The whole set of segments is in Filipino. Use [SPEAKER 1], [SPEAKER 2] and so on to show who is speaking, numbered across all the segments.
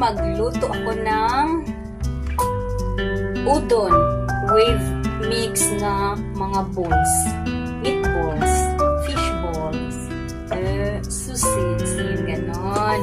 [SPEAKER 1] magluto ako ng udon with mix na mga balls. Meatballs, fish balls, sausage, yung ganon.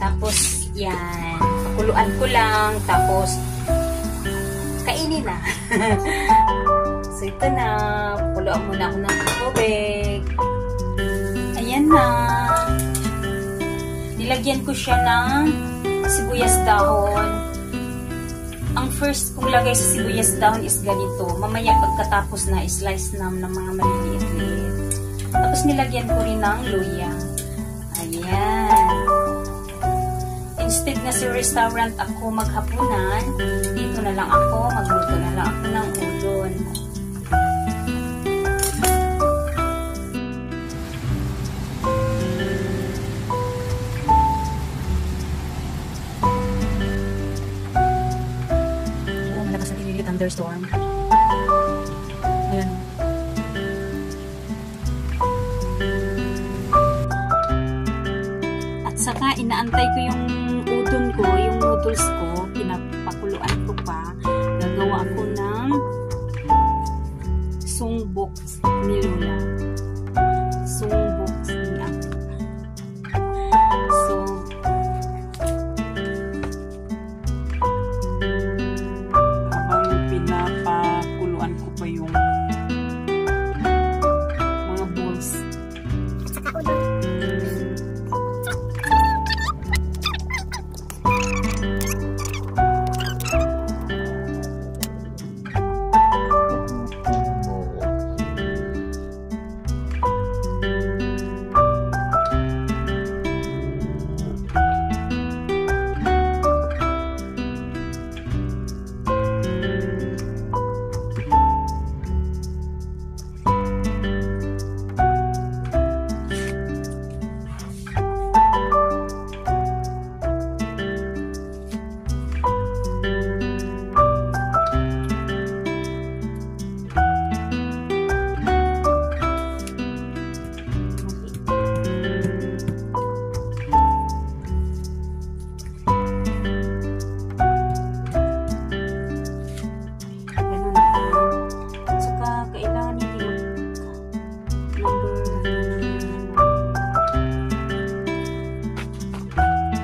[SPEAKER 1] Tapos, yan. Pakuluan ko lang. Tapos, kainin na. So, ito na. Pakuluan muna ako ng tubig. Ayan na. Nilagyan ko siya ng sibuyas dahon. Ang first kong lagay sa sibuyas dahon is ganito. Mamaya pagkatapos na, slice na ng mga maliliit-liit. Tapos nilagyan ko rin ng luya. Ayan. Instead na sa restaurant ako maghapunan, dito na lang ako, magluto na lang ako ng udon. Thunderstorm. Ayan. At saka inaantay ko yung udon ko, yung noodles ko, pinapakuluan ko pa. Gagawa ko ng sungbok ni Lola. Sungbok niya. So, pinapakuluan ko pa yung mga balls. At saka udon.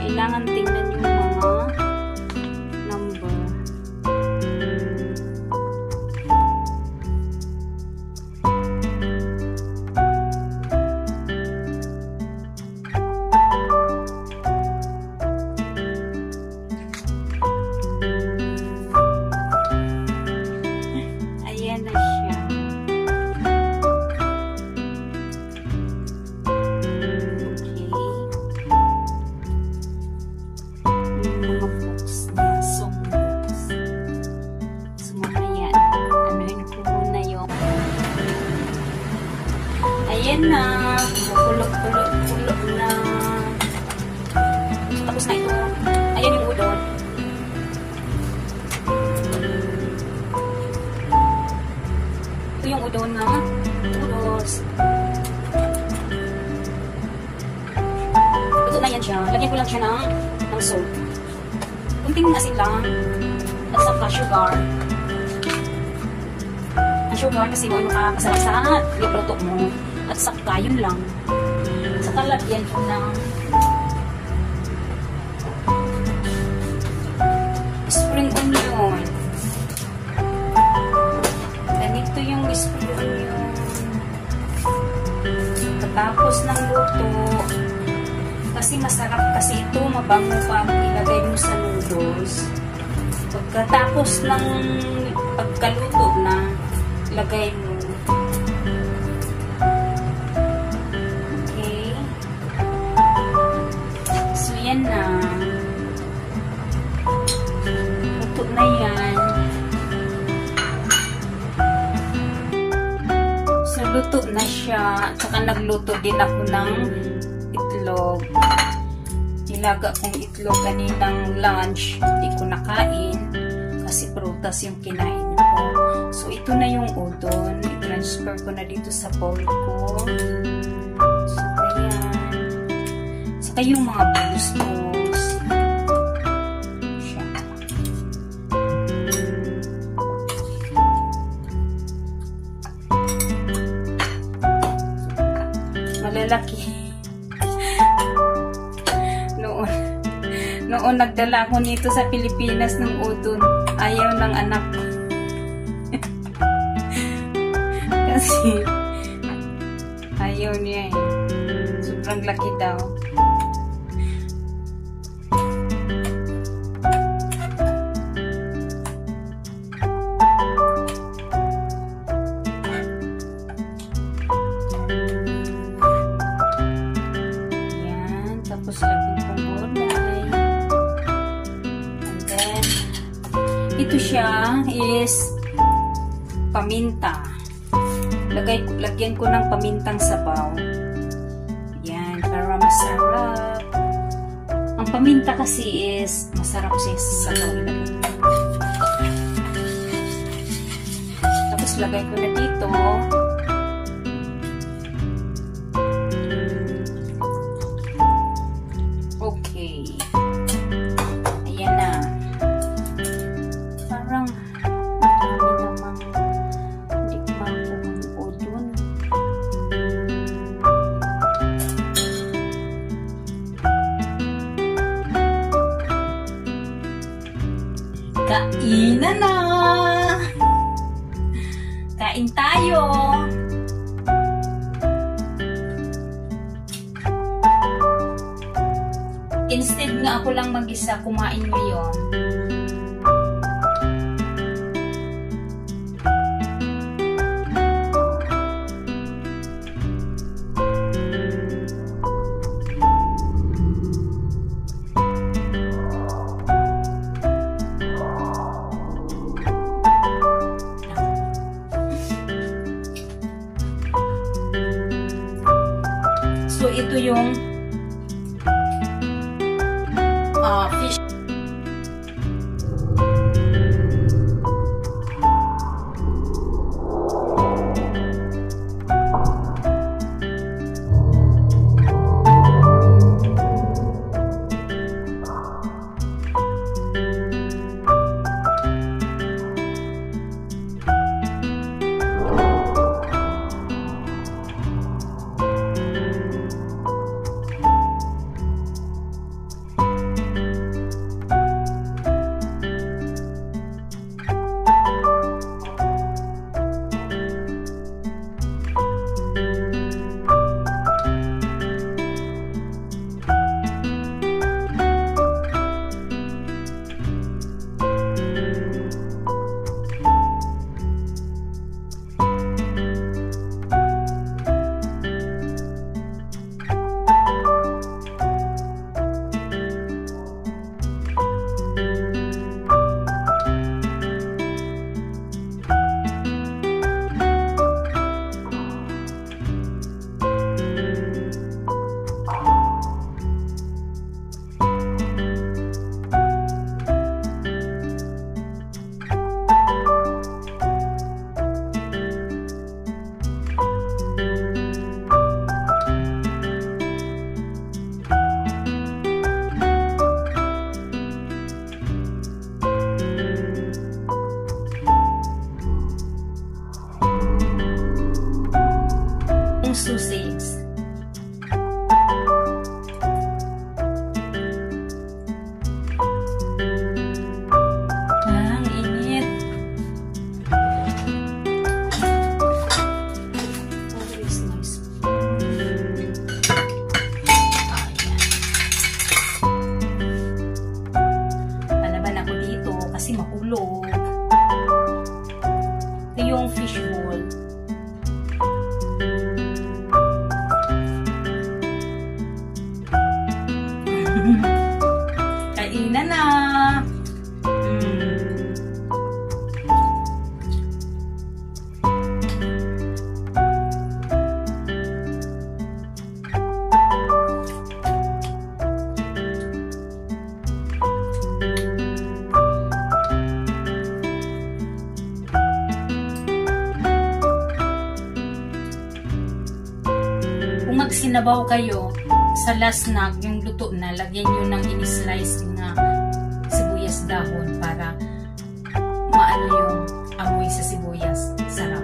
[SPEAKER 1] Kailangan tingnan yung mga number. Ayan na siya. Ayan na. Kulok na. Tapos na ito. Ayan yung udon. Ito yung udon na noodles. Luto na yan siya. Lagyan ko lang siya ng salt. Kunting asin lang. At saka sugar. Ang sugar kasi mo yung makakasarap sa luto mo. At saka yun lang. Saka lagyan ko ng spring onion. Ganito yung spring onion. Pagkatapos ng luto, kasi masarap kasi ito, mabango pa ang ilagay mo sa noodles. Pagkatapos ng pagkaluto na, ilagay mo. Yan na. Luto na yan. So, luto na siya. Tsaka nagluto din ako ng itlog. Nilaga kong itlog kaninang lunch. Hindi ko nakain. Kasi prutas yung kinain ko. So, ito na yung udon. I-transfer ko na dito sa bowl ko. So, ayan. Saka yung mga balls. malalaki. Noon nagdala ako nito sa Pilipinas ng udon. Ayaw ng anak ko. Kasi ayaw niya eh. Sobrang laki daw. Yan. Tapos lagyan kong gulay. And then, ito siya is paminta. Lagyan ko ng pamintang sabaw. Yan, para masarap. Ang paminta kasi is masarap siya sa sabaw. Tapos lagay ko na dito. Okay. Ayan na. Parang kainan na! Kain tayo! Instead nga ako lang mag-isa, kumain ngayon. So, ito yung fish. Sausage. Init. Always nice. Palaban ako dito kasi mahulog. Ito yung fish ball. Kainan na! Kung magsinabaw kayo, sa last na, yung luto na, lagyan nyo ng in-slice na sibuyas dahon para maano yung amoy sa sibuyas. Sarap.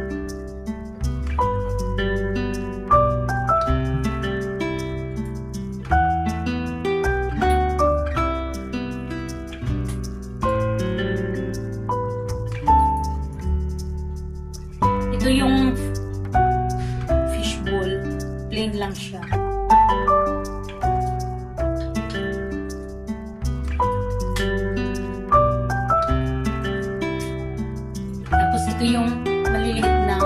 [SPEAKER 1] Ito yung fishbowl. Plain lang siya. Tapos ito yung maliliit na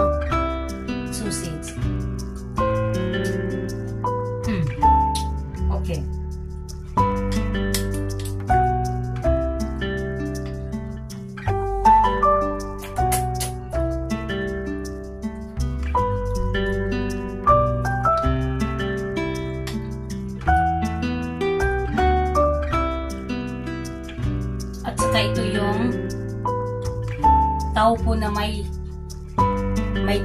[SPEAKER 1] sausage. Okay. At saka ito yung taupo na may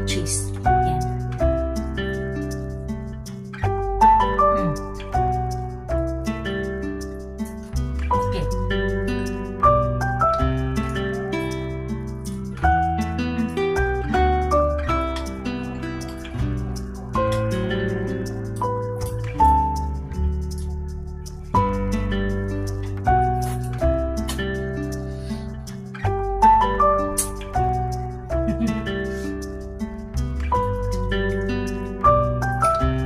[SPEAKER 1] cheese. Yan. Okay.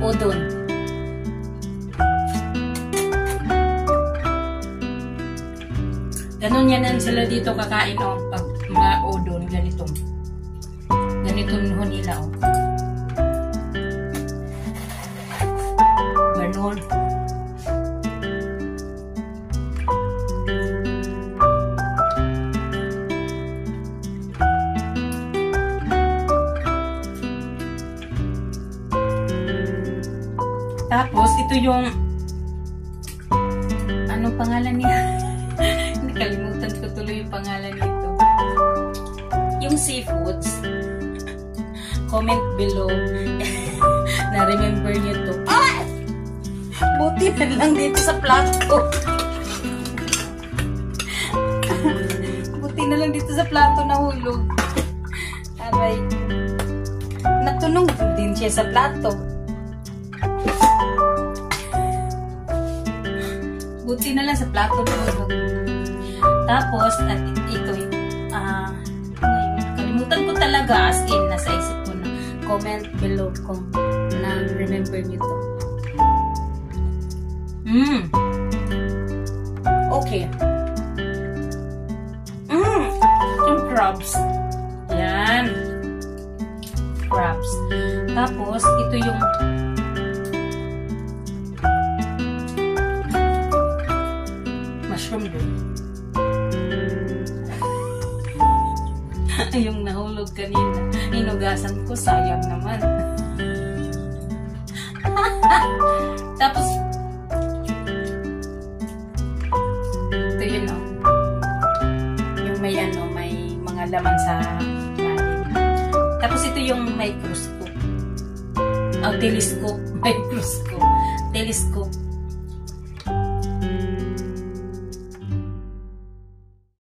[SPEAKER 1] Udon. Ganun yan sila dito kakain o pag mga udon ganitong ho nila o. Ganun. Tapos, ito yung anong pangalan niya? Nakalimutan ko tuloy yung pangalan nito. Yung seafoods. Comment below. Na-remember niyo to. Ah! Buti na lang dito sa plato. Buti na lang dito sa plato nahulog. Aray. Natunog din siya sa plato. Buti na lang sa plato nahulog. Tapos, at ito, kalimutan ko talaga, as in, nasa isip ko na. Comment below kung na-remember nyo to. Okay. Yung crabs. Yan. Crabs. Tapos, ito yung mushroom din. Yung nahulog kanina. Hinugasan ko. Sayang naman. Tapos, ito yun o. Yung may mga laman sa lalim. Tapos ito yung microscope. Telescope. Microscope. Telescope.